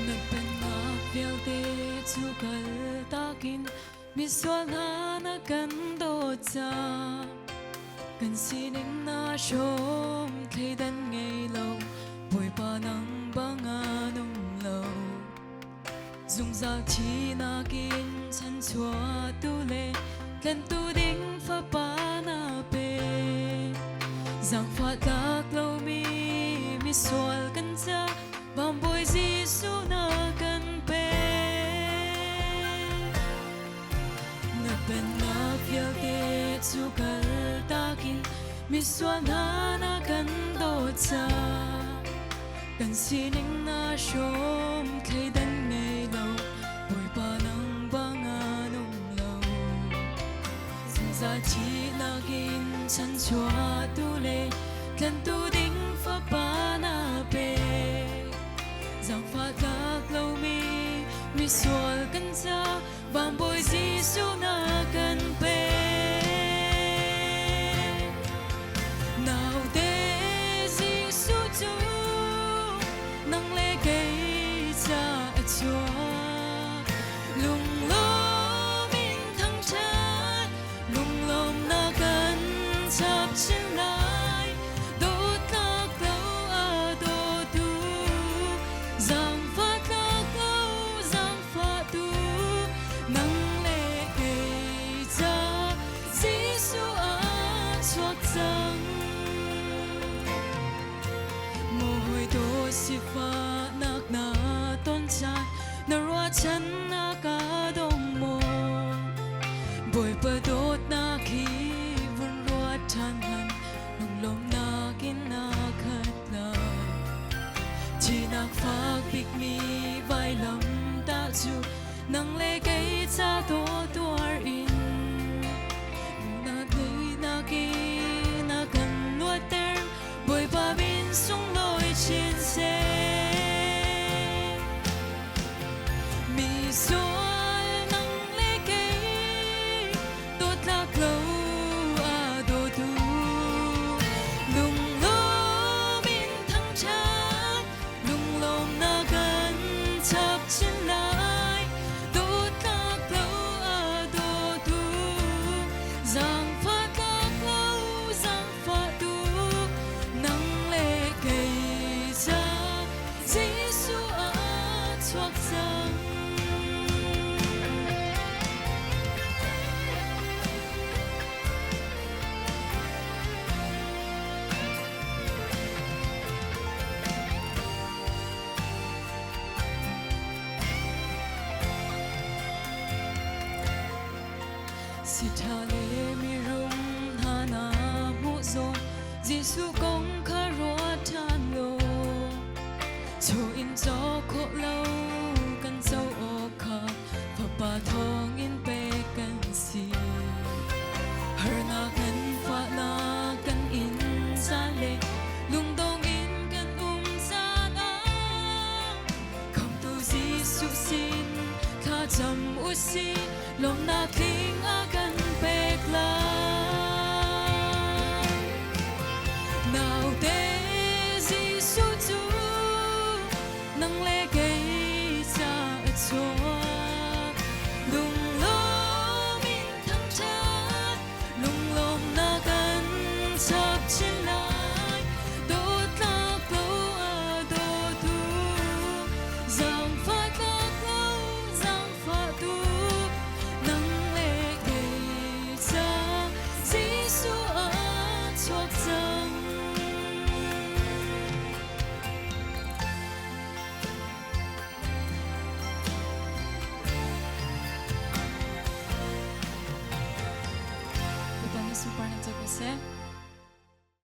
Nagpenagpilte tsukal takin miswal na gandoja kan sining na shom kaidan ngay lâu bồi pa nang banganong lâu dung za chi na kin chan chua tu le kan tu ding fa pa na pe giang pha tak lâu mi swal kan cha bam boy Giêsu na kan pe na ben na fiel te chu kal takin mi swal na kan do cha kan sining na shom kay dan ngay lâu boy pa nang banganong lâu sung za chi na gin chan chua tu le kan tu ding fa pa na pe giang pha tak lâu mi swal kan cha bam boy Giêsu na kan pe nào te Giêsu chu nang le kay cha chua lung lo min thăng chat lung lom na kan chap chin lai đốt các lâu do tu giang pha các lâu giang pha tu nang le kay cha Giêsu chuak chang môi to si pha nak na ton chan na rua chan na ka dong mo boy pa dot na khi vun rua chan han nung lom na kin na khat la chi nak phak big mi vai lam ta chu nang le kay cha to tuar in na nei na ki na kan nuat ter boy pa bin sung loi chin se mi soal nang le kay tot lak lâu do tu lung lo min thăng chat lung lom na kan chap chin lai tot lak lâu do tu giang pha tak lâu giang pha tu nang le kay cha Giêsu chuak chang si tha le mi rum ha na mu zo Giêsu kong kha rua than lo cho in cho kho lâu kan châu o kha pha pa thong in pe kan si har na kan fa na kan in sa le lung dong in kan sa na không tu Giêsu sin kha cham u si lom na king a kan pek la nào te Giêsu chu nang le kay cha chua lung lo min thăng chat lung lom na kan chap chin lai đốt lak lâu do tu giang pha tak lâu giang pha tu nang le kay cha Giêsu chuak chang Upang isumpa ng Diyos